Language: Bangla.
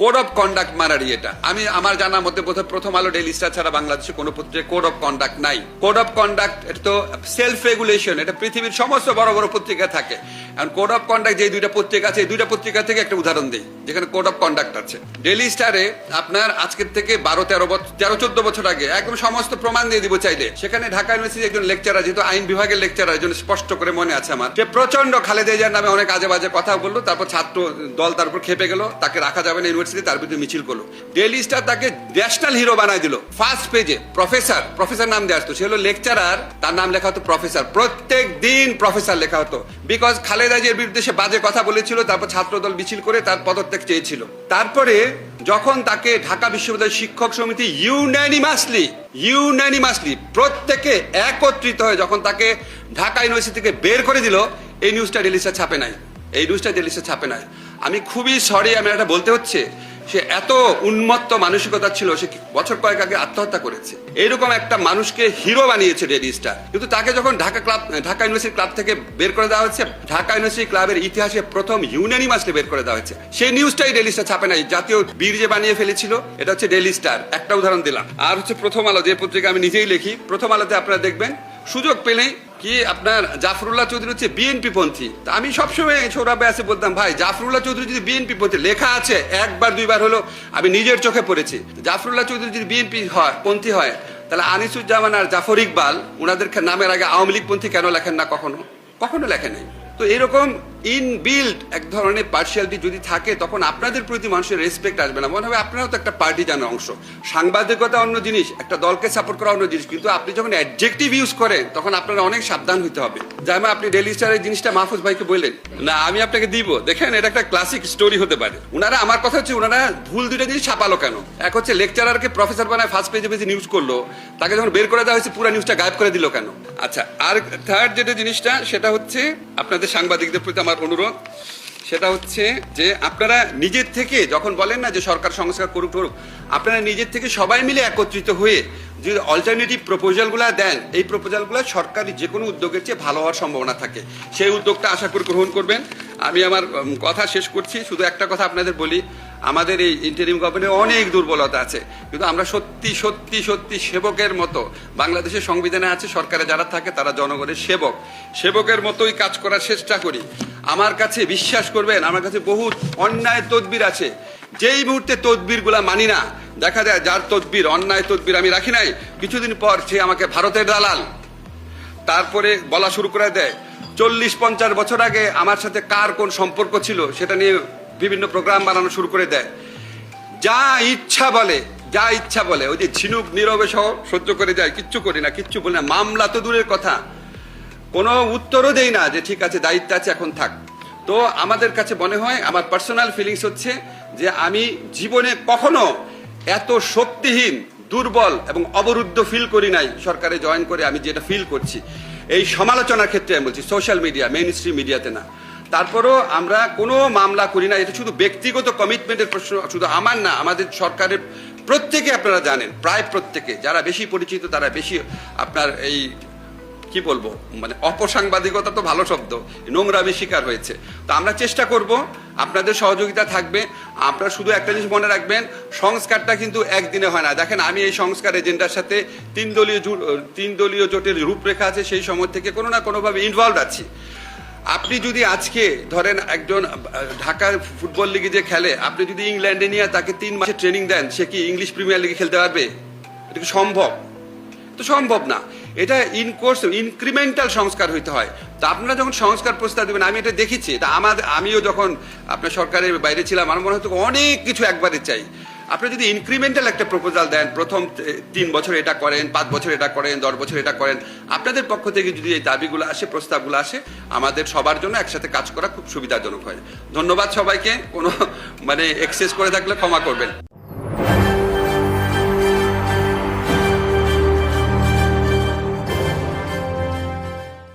কোড অফ কন্ডাক্ট মারারি এটা। আমি আমার জানার মধ্যে বোধহয় প্রথম আলো, ডেইলি স্টার ছাড়া বাংলাদেশে কোনো পত্রিকায় কোড অফ কন্ডাক্ট নাই। কোড অফ কন্ডাক্ট এটা তো সেলফ রেগুলেশন, এটা পৃথিবীর সমস্ত বড় বড় পত্রিকা থাকে। এখন কোড অফ কন্ডাক্ট যে দুইটা পত্রিকা আছে, এই দুইটা পত্রিকা থেকে একটা উদাহরণ দিই যেখানে কোড অফ কন্ডাক্ট আছে। ডেইলি স্টারে আপনার আজকের থেকে 13-14 বছর আগে একদম সমস্ত প্রমাণ দিয়ে দিব চাইলে, সেখানে ঢাকা ইউনিভার্সিটির একজন লেকচারার, যেহেতু আইন বিভাগের লেকচারার, একজন স্পষ্ট করে মনে আছে আমার, যে প্রচন্ড খালেদা জিয়ার নামে অনেক আজে বাজে কথা বললো, তারপর ছাত্র দল তার উপর খেপে গেল, তাকে রাখা যাবে না ইউনিভার্সিটি, তার বিরুদ্ধে মিছিল করলো। ডেইলি স্টার তাকে ন্যাশনাল হিরো বানায় দিল। ফার্স্ট পেজে প্রফেসর নাম দিয়ে আসতো, সে হলো লেকচারার, তার নাম লেখা হতো প্রফেসর, প্রত্যেক দিন প্রফেসর লেখা হতো, বিকজ খালেদা জিয়ার বিরুদ্ধে সে বাজে কথা বলেছিল, তারপর ছাত্র দল মিছিল করে তার পদত্যাগ চেয়েছিল। তারপরে যখন তাকে ঢাকা বিশ্ববিদ্যালয় শিক্ষক সমিতি ইউনানিমাসলি প্রত্যেকে একত্রিত হয়ে যখন তাকে ঢাকা ইউনিভার্সিটি থেকে বের করে দিল, এই নিউজটা ডেইলি স্টার ছাপে নাই। আমি খুবই সরি, আমি এটা বলতে হচ্ছে, সে এত উন্মত্ত মানসিকতা ছিল, সে বছর কয়েক আগে আত্মহত্যা করেছে। এইরকম একটা মানুষকে হিরো বানিয়েছে ডেইলি স্টার, কিন্তু তাকে যখন ঢাকা ইউনিভার্সিটি ক্লাব থেকে বের করে দেওয়া হচ্ছে, ঢাকা ইউনিভার্সিটি ক্লাবের ইতিহাসে প্রথম ইউনানিমাসলি বের করে দেওয়া হচ্ছে, সেই নিউজটাই ডেইলি স্টার ছাপে নাই। জাতীয় বীর যে বানিয়ে ফেলেছিল, এটা হচ্ছে ডেইলি স্টার, একটা উদাহরণ দিলাম। আর হচ্ছে প্রথম আলো, যে পত্রিকা আমি নিজেই লিখি, প্রথম আলোতে আপনারা দেখবেন সুযোগ পেলেই কি আপনার জাফরুল্লাহ চৌধুরী হচ্ছে বিএনপি পন্থী। তা আমি সবসময় সৌরভে আছে বলতাম, ভাই জাফরুল্লাহ চৌধুরী যদি বিএনপি পন্থী লেখা আছে, একবার দুইবার হলো আমি নিজের চোখে পড়েছি, জাফরুল্লাহ চৌধুরী যদি বিএনপি পন্থী হয়, তাহলে আনিসুজ্জামান আর জাফর ইকবাল ওনাদের নামের আগে আওয়ামী লীগ পন্থী কেন লেখেন না? কখনো লেখেন নাই। তো এরকম ইনবিল্ড এক ধরনের পার্সিয়ালিটি যদি থাকে, তখন আপনাদের প্রতি মানুষের রেসপেক্ট আসবে না, মনে হবে আপনারাও তো একটা পার্টি জানার অংশ। সাংবাদিকতা অন্য জিনিস, একটা দলকে সাপোর্ট করা অন্য জিনিস, কিন্তু আপনি যখন অ্যাডজেক্টিভ ইউজ করেন, তখন আপনারা অনেক সাবধান হতে হবে। যেমন আপনি ডেইলি স্টারের জিনিসটা মাহফুজ ভাইকে বললেন না, আমি আপনাকে দিব, দেখেন এটা একটা ক্লাসিক স্টোরি হতে পারে। ওনারা, আমার কথা হচ্ছে, ওনারা ভুল দুইটা জিনিস ছাপালো কেন? এক হচ্ছে লেকচারারকে প্রফেসর বানায় ফার্স্ট পেজে নিউজ করলো, তাকে যখন বের করে দেওয়া হয়েছে পুরো নিউজটা গায়েব করে দিল কেন? আচ্ছা, আর থার্ড যেটা জিনিসটা, সেটা হচ্ছে আপনাদের সাংবাদিকদের প্রতি আমার অনুরোধ, সেটা হচ্ছে যে আপনারা নিজের থেকে যখন বলেন না যে সরকার সংস্কার করুক, আপনারা নিজের থেকে সবাই মিলে একত্রিত হয়ে যে অল্টারনেটিভ প্রপোজালগুলো দেন, এই প্রপোজালগুলো সরকারি যে কোনো উদ্যোগের চেয়ে ভালো হওয়ার সম্ভাবনা থাকে। সেই উদ্যোগটা আশা করি গ্রহণ করবেন। আমি আমার কথা শেষ করছি, শুধু একটা কথা আপনাদের বলি, আমাদের এই ইন্টারিম গভর্নমেন্টে অনেক দুর্বলতা আছে, কিন্তু আমরা সত্যি সত্যি সত্যি সেবকের মতো, বাংলাদেশের সংবিধানে আছে সরকারে যারা থাকে তারা জনগণের সেবকের মতোই কাজ করার চেষ্টা করি। আমার কাছে বিশ্বাস করবেন, আমার কাছে বহুত অন্যায় তদবির আছে, যেই মুহূর্তে তদবিরগুলা মানি না, দেখা যায় যার তদবির, অন্যায় তদবির আমি রাখি নাই, কিছুদিন পর সে আমাকে ভারতের দালাল, তারপরে বলা শুরু করে দেয় 40-50 বছর আগে আমার সাথে কার কোন সম্পর্ক ছিল সেটা নিয়ে বিভিন্ন প্রোগ্রাম বানানো শুরু করে দেয়, যা ইচ্ছা বলে, ওই যে ঝিনুক নীরবে সহ সহ্য করে যায়, কিচ্ছু করি না, কিচ্ছু বলি না, মামলা তো দূরের কথা, কোনো উত্তরও দেই না যে ঠিক আছে দায়িত্ব আছে এখন থাক। তো আমাদের কাছে মনে হয়, আমার পার্সোনাল ফিলিংস হচ্ছে যে আমি জীবনে কখনো এত শক্তিহীন, দুর্বল এবং অবরুদ্ধ ফিল করি নাই সরকারে জয়েন করে। আমি যেটা ফিল করছি এই সমালোচনার ক্ষেত্রে আমি বলছি, সোশ্যাল মিডিয়া, মেইন স্ট্রিম মিডিয়াতে না। তারপরও আমরা কোনো মামলা করি না, এটা শুধু ব্যক্তিগত কমিটমেন্টের প্রশ্ন, শুধু আমার না, আমাদের সরকারের প্রত্যেকে, আপনারা জানেন প্রায় প্রত্যেকে, যারা বেশি পরিচিত তারা বেশি আপনার এই কি বলবো, মানে অপসাংবাদিকতা তো ভালো শব্দ, নোংরামি শিকার হয়েছে। তো আমরা চেষ্টা করব, আপনাদের সহযোগিতা থাকবে। আপনারা শুধু একটা জিনিস মনে রাখবেন, সংস্কারটা কিন্তু একদিনে হয় না। দেখেন, আমি এই সংস্কার এজেন্ডার সাথে তিন দলীয় জোটের রূপরেখা আছে, সেই সময় থেকে কোনো না কোনোভাবে ইনভলভ আছি। আপনি যদি আজকে ধরেন একজন ঢাকার ফুটবল লিগে যে খেলে, আপনি যদি ইংল্যান্ডে নিয়ে তাকে 3 মাসের ট্রেনিং দেন, সে কি ইংলিশ প্রিমিয়ার লিগে খেলতে পারবে? এটা কি সম্ভব? তো সম্ভব না। এটা ইনক্রিমেন্টাল সংস্কার হইতে হয়। তা আপনারা যখন সংস্কার প্রস্তাব দেবেন, আমি এটা দেখেছি, তা আমিও যখন আপনার সরকারের বাইরে ছিলাম, আমার মনে হতো অনেক কিছু একবারে চাই। আপনি যদি ইনক্রিমেন্টাল একটা প্রপোজাল দেন, প্রথম 3 বছর এটা করেন, 5 বছর এটা করেন, 10 বছর এটা করেন, আপনাদের পক্ষ থেকে যদি এই দাবিগুলো আসে, প্রস্তাবগুলো আসে, আমাদের সবার জন্য একসাথে কাজ করা খুব সুবিধাজনক হয়। ধন্যবাদ সবাইকে। কোনো এক্সেস করে থাকলে ক্ষমা করবেন।